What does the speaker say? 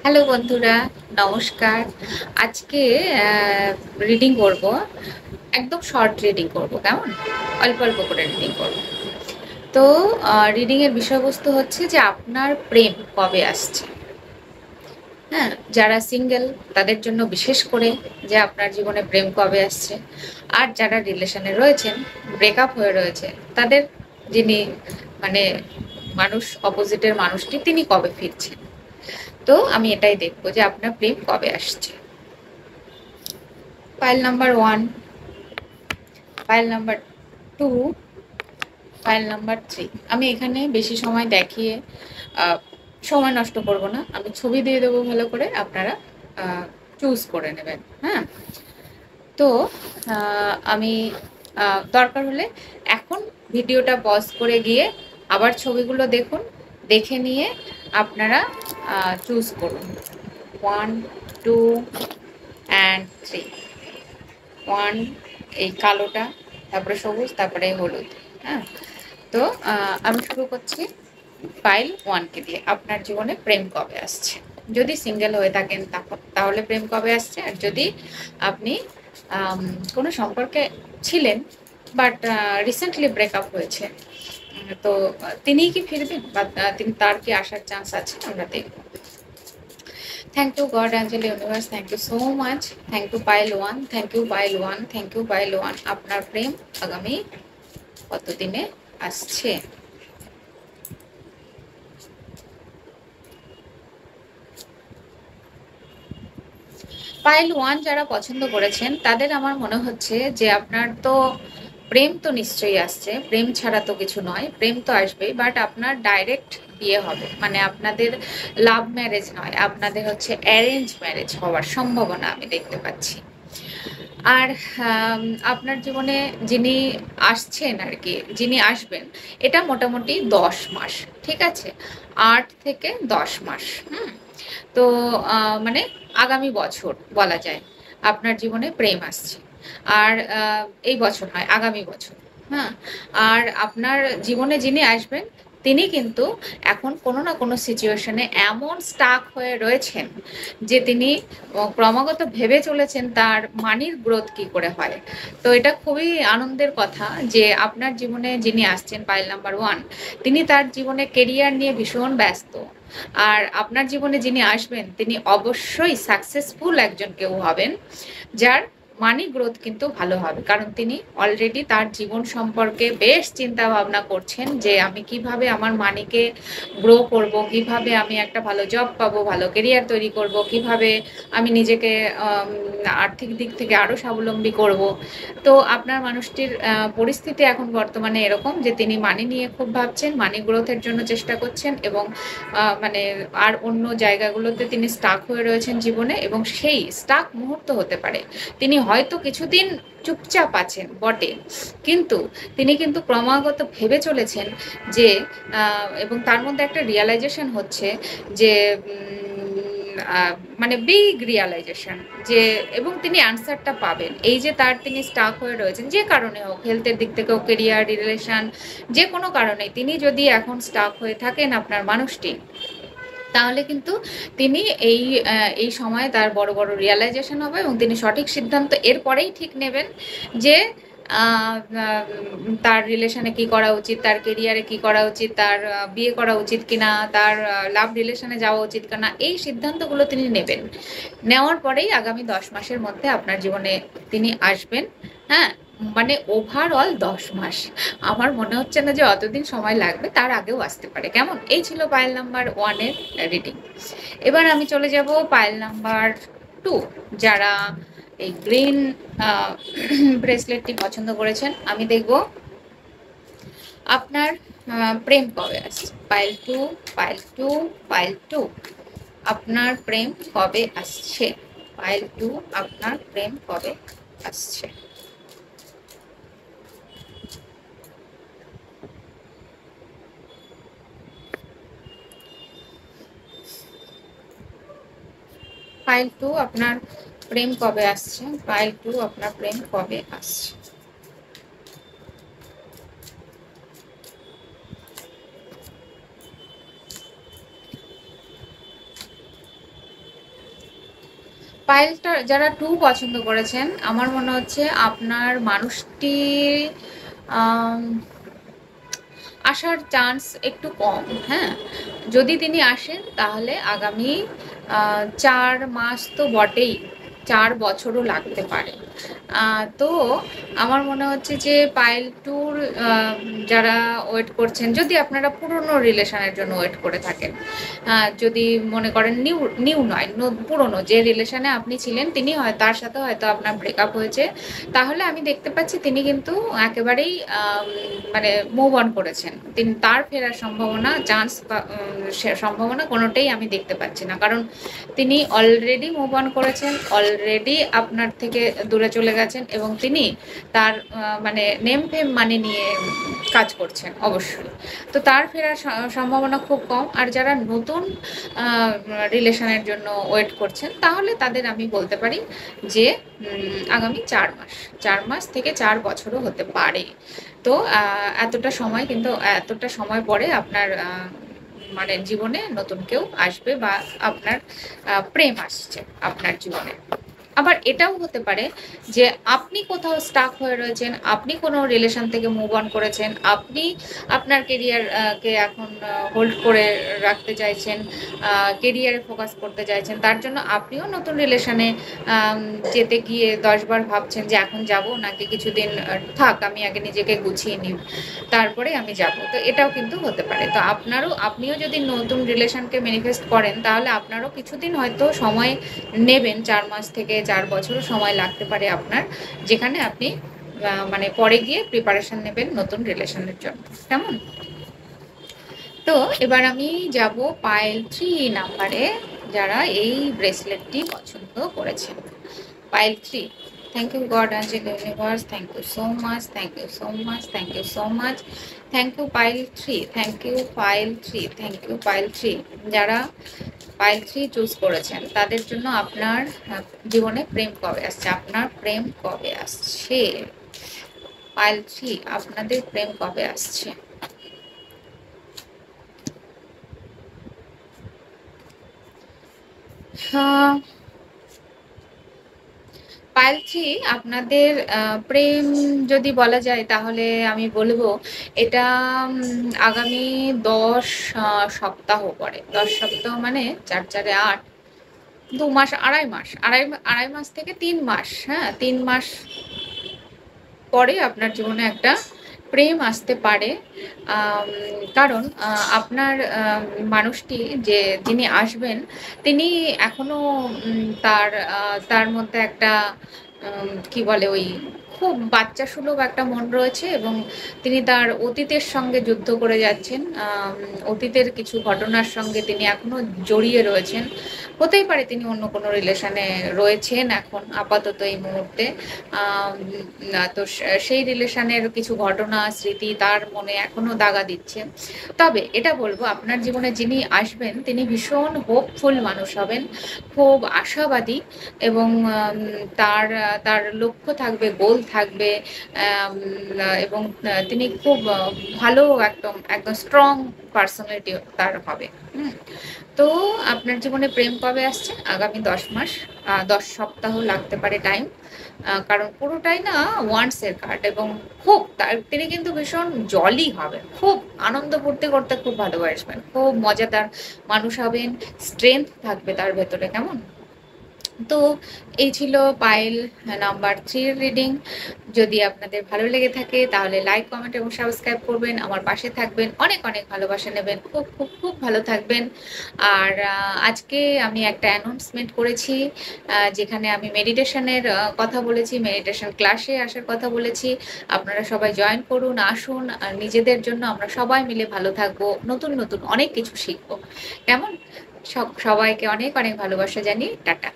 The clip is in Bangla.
হ্যালো বন্ধুরা, নমস্কার। আজকে রিডিং করব। একদম শর্ট রিডিং করব, কেমন? অল্প অল্প করে রিডিং করব। তো রিডিং এর বিষয়বস্তু হচ্ছে যে আপনার প্রেম কবে আসছে। হ্যাঁ, যারা সিঙ্গেল তাদের জন্য বিশেষ করে যে আপনার জীবনে প্রেম কবে আসছে, আর যারা রিলেশনে রয়েছেন, ব্রেকআপ হয়ে রয়েছে, তাদের যিনি মানে মানুষ, অপোজিটের মানুষটি, তিনি কবে ফিরছেন। তো আমি এটাই দেখবো যে আপনার প্রেম কবে আসছে। File number 1, file number 2, file number 3। আমি এখানে বেশি সময় দেখিয়ে সময় নষ্ট করব না, আমি ছবি দিয়ে দেবো ভালো করে, আপনারা চুজ করে নেবেন। হ্যাঁ, তো আমি দরকার হলে এখন ভিডিওটা পজ করে গিয়ে আবার ছবিগুলো দেখুন, দেখে নিয়ে আপনারা চুজ করুন। 1, 2 অ্যান্ড 3। 1 এই কালোটা, তারপরে সবুজ, তারপরে হলুদ। হ্যাঁ, তো আমি শুরু করছি ফাইল 1কে দিয়ে। আপনার জীবনে প্রেম কবে আসছে? যদি সিঙ্গেল হয়ে থাকেন তাহলে প্রেম কবে আসছে, আর যদি আপনি কোনো সম্পর্কে ছিলেন বাট রিসেন্টলি ব্রেকআপ হয়েছে, তো তিনিই কি ফিরবেন বা তিনি, তার কি আসার চান্স আছে, আমরা দেখব। Thank you, God, Angel, Universe. Thank you so much. Thank you, Pile 1. Thank you, Pile 1. Thank you, Pile 1. আপনার প্রেম আগামী কতদিনে আসছে? পাইল 1 যারা পছন্দ করেছেন তাদের আমার মনে হচ্ছে যে আপনার তো প্রেম তো নিশ্চয়ই আসছে, প্রেম ছাড়া তো কিছু নয়, প্রেম তো আসবেই, বাট আপনার ডাইরেক্ট বিয়ে হবে, মানে আপনাদের লাভ ম্যারেজ নয়, আপনাদের হচ্ছে অ্যারেঞ্জ ম্যারেজ হওয়ার সম্ভাবনা আমি দেখতে পাচ্ছি। আর আপনার জীবনে যিনি আসছেন আর কি, যিনি আসবেন, এটা মোটামুটি 10 মাস, ঠিক আছে, 8 থেকে 10 মাস। তো মানে আগামী বছর বলা যায় আপনার জীবনে প্রেম আসছে। আর এই বছর নয়, আগামী বছর। হ্যাঁ, আর আপনার জীবনে যিনি আসবেন তিনি কিন্তু এখন কোনো না কোনো সিচুয়েশনে এমন স্টাক হয়ে রয়েছেন যে তিনি ক্রমাগত ভেবে চলেছেন তার মানির গ্রোথ কি করে হয়। তো এটা খুবই আনন্দের কথা যে আপনার জীবনে যিনি আসছেন, পাইল নাম্বার 1, তিনি তার জীবনে কেরিয়ার নিয়ে ভীষণ ব্যস্ত। আর আপনার জীবনে যিনি আসবেন তিনি অবশ্যই সাকসেসফুল একজন কেউ হবেন, যার মানি গ্রোথ কিন্তু ভালো হবে, কারণ তিনি অলরেডি তার জীবন সম্পর্কে বেশ চিন্তা ভাবনা করছেন যে আমি কিভাবে আমার মানিকে গ্রো করব, কিভাবে আমি একটা ভালো জব পাবো, ভালো কেরিয়ার তৈরি করব, কিভাবে আমি নিজেকে আর্থিক দিক থেকে আরো স্বাবলম্বী করব। তো আপনার মানুষটির পরিস্থিতি এখন বর্তমানে এরকম যে তিনি মানি নিয়ে খুব ভাবছেন, মানি গ্রোথের জন্য চেষ্টা করছেন, এবং মানে আর অন্য জায়গাগুলোতে তিনি স্টাক হয়ে রয়েছেন জীবনে, এবং সেই স্টাক মুহূর্ত হতে পারে। তিনি হয়তো কিছুদিন চুপচাপ আছেন বটে, কিন্তু তিনি কিন্তু ক্রমাগত ভেবে চলেছেন যে এবং তার মধ্যে একটা রিয়ালাইজেশন হচ্ছে যে মানে বিগ রিয়ালাইজেশন, যে এবং তিনি অ্যান্সারটা পাবেন। এই যে তার তিনি স্টাক হয়ে রয়েছেন যে কারণে হোক, হেলথের দিক থেকেও, কেরিয়ার, রিলেশন, যে কোনো কারণে তিনি যদি এখন স্টাক হয়ে থাকেন আপনার মানুষটি, তাহলে কিন্তু তিনি এই সময়ে তার বড় বড় রিয়ালাইজেশন হবে, এবং তিনি সঠিক সিদ্ধান্ত এরপরেই ঠিক নেবেন যে তার রিলেশনে কি করা উচিত, তার কেরিয়ারে কি করা উচিত, তার বিয়ে করা উচিত কিনা, তার লাভ রিলেশনে যাওয়া উচিত কিনা, এই সিদ্ধান্তগুলো তিনি নেবেন। নেওয়ার পরেই আগামী 10 মাসের মধ্যে আপনার জীবনে তিনি আসবেন। হ্যাঁ, মানে ওভারঅল 10 মাস। আমার মনে হচ্ছে না যে অতদিন সময় লাগবে, তার আগেও আসতে পারে। কেমন? এই ছিল পাইল নাম্বার 1-এর রিডিং। এবার আমি চলে যাব পাইল নাম্বার 2। যারা এই গ্রিন ব্রেসলেটটি পছন্দ করেছেন, আমি দেখব আপনার প্রেম কবে আসছে। Pile 2, pile 2, pile 2। আপনার প্রেম কবে আসছে? পাইল 2, আপনার প্রেম কবে আসছে? পাইল 2, আপনার প্রেম কবে আসছে? পাইল 2, আপনার প্রেম কবে আসছে? পাইলটা যারা 2 পছন্দ করেছেন, আমার মনে হচ্ছে আপনার মানুষটি আম আসার চান্স একটু কম, হ্যাঁ? যদি তিনি আসেন তাহলে আগামী ৪ মাস তো বটেই, ৪ বছরও লাগতে পারে। তো আমার মনে হচ্ছে যে পাইল ট্যুর যারা ওয়েট করছেন, যদি আপনারা পুরনো রিলেশনের জন্য ওয়েট করে থাকেন, যদি মনে করেন নিউ নিউ নয়, পুরনো যে রিলেশনে আপনি ছিলেন তিনি তার সাথে হয়তো আপনার ব্রেকআপ হয়েছে, তাহলে আমি দেখতে পাচ্ছি তিনি কিন্তু একেবারেই মানে মুভ অন করেছেন। তিনি তার ফেরার সম্ভাবনা, চান্স বা সম্ভাবনা কোনোটাই আমি দেখতে পাচ্ছি না, কারণ তিনি অলরেডি মুভ অন করেছেন, অলরেডি আপনার থেকে দূরে চলে গেছেন এবং তিনি তার মানে নেম ফেম মানি নিয়ে কাজ করছেন অবশ্যই। তো তার ফেরার সম্ভাবনা খুব কম। আর যারা নতুন রিলেশনের জন্য ওয়েট করছেন, তাহলে তাদের আমি বলতে পারি যে আগামী 4 মাস থেকে 4 বছরও হতে পারে। তো এতটা সময়, কিন্তু এতটা সময় পরে আপনার মানে জীবনে নতুন কেউ আসবে বা আপনার প্রেম আসছে আপনার জীবনে। আবার এটাও হতে পারে যে আপনি কোথাও স্টাক হয়ে রয়েছেন, আপনি কোনো রিলেশন থেকে মুভ অন করেছেন, আপনি আপনার কেরিয়ার কে এখন হোল্ড করে রাখতে চাইছেন, কেরিয়ারে ফোকাস করতে চাইছেন, তার জন্য আপনিও নতুন রিলেশনে যেতে গিয়ে 10 বার ভাবছেন যে এখন যাব নাকি কিছুদিন থাক, আমি আগে নিজেকে গুছিয়ে নিই, তারপরে আমি যাব। তো এটাও কিন্তু হতে পারে। তো আপনিও যদি নতুন রিলেশনকে ম্যানিফেস্ট করেন, তাহলে আপনারও কিছুদিন হয়তো সময় নেবেন, 4 মাস থেকে 4 বছরও সময় লাগতে পারে আপনার, যেখানে আপনি মানে পরে গিয়ে প্রিপারেশন নেবেন নতুন রিলেশনের জন্য। কেমন? তো এবার আমি যাব পাইল 3 নাম্বারে, যারা এই ব্রেসলেটটি পছন্দ করেছেন। Pile 3, thank you God, angel, universe, thank you so much, thank you so much, thank you so much, thank you pile 3, thank you pile 3, thank you pile 3। যারা পাইল 3 চুজ করেছেন, তাদের জন্য আপনার জীবনে প্রেম কবে আসছে? আপনার প্রেম কবে আসছে? পাইল 3, আপনাদের প্রেম কবে আসছে? পাইল 3, আপনাদের প্রেম যদি বলা যায়, তাহলে আমি বলবো এটা আগামী 10 সপ্তাহ পরে। 10 সপ্তাহ মানে 4 4 8, 2 মাস, আড়াই মাস থেকে 3 মাস, হ্যাঁ 3 মাস পরে আপনার জীবনে একটা প্রেম আসতে পারে। কারণ আপনার মানুষটি যিনি আসবেন, তিনি এখনো তার মধ্যে একটা কি বলে, ওই খুব বাচ্চা সুলভ একটা মন রয়েছে এবং তিনি তার অতীতের সঙ্গে যুদ্ধ করে যাচ্ছেন। অতীতের কিছু ঘটনার সঙ্গে তিনি এখনো জড়িয়ে রয়েছেন। হতেই পারে তিনি অন্য কোনো রিলেশনে রয়েছেন এখন আপাতত এই মুহূর্তে। তো সেই রিলেশনের কিছু ঘটনা, স্মৃতি তার মনে এখনো দাগা দিচ্ছে। তবে এটা বলবো, আপনার জীবনে যিনি আসবেন তিনি ভীষণ হোপফুল মানুষ হবেন, খুব আশাবাদী এবং তার লক্ষ্য থাকবে, গোল থাকবে, এবং তিনি খুব ভালো, একদম একদম স্ট্রং পার্সোনালিটি তার হবে। তো আপনার জীবনে প্রেম কবে আসছে? আগামী 10 মাস, 10 সপ্তাহ লাগতে পারে টাইম, কারণ পুরোটাই না ওয়ান্টসের কার্ড এবং খুব তিনি কিন্তু ভীষণ জলি হবেন, খুব আনন্দ ফুর্তি করতে খুব ভালোবাসবেন, খুব মজাদার মানুষ হবেন, স্ট্রেংথ থাকবে তার ভেতরে। কেমন? তো এই ছিল পাইল নাম্বার 3 রিডিং। যদি আপনাদের ভালো লেগে থাকে তাহলে লাইক, কমেন্ট এবং সাবস্ক্রাইব করবেন, আমার পাশে থাকবেন, অনেক অনেক ভালোবাসা নেবেন, খুব খুব খুব ভালো থাকবেন। আর আজকে আমি একটা অ্যানাউন্সমেন্ট করেছি, যেখানে আমি মেডিটেশনের কথা বলেছি, মেডিটেশন ক্লাসে আসার কথা বলেছি। আপনারা সবাই জয়েন করুন, আসুন, আর নিজেদের জন্য আমরা সবাই মিলে ভালো থাকবো, নতুন নতুন অনেক কিছু শিখবো। কেমন? সবাইকে অনেক অনেক ভালোবাসা জানিয়ে টাটা।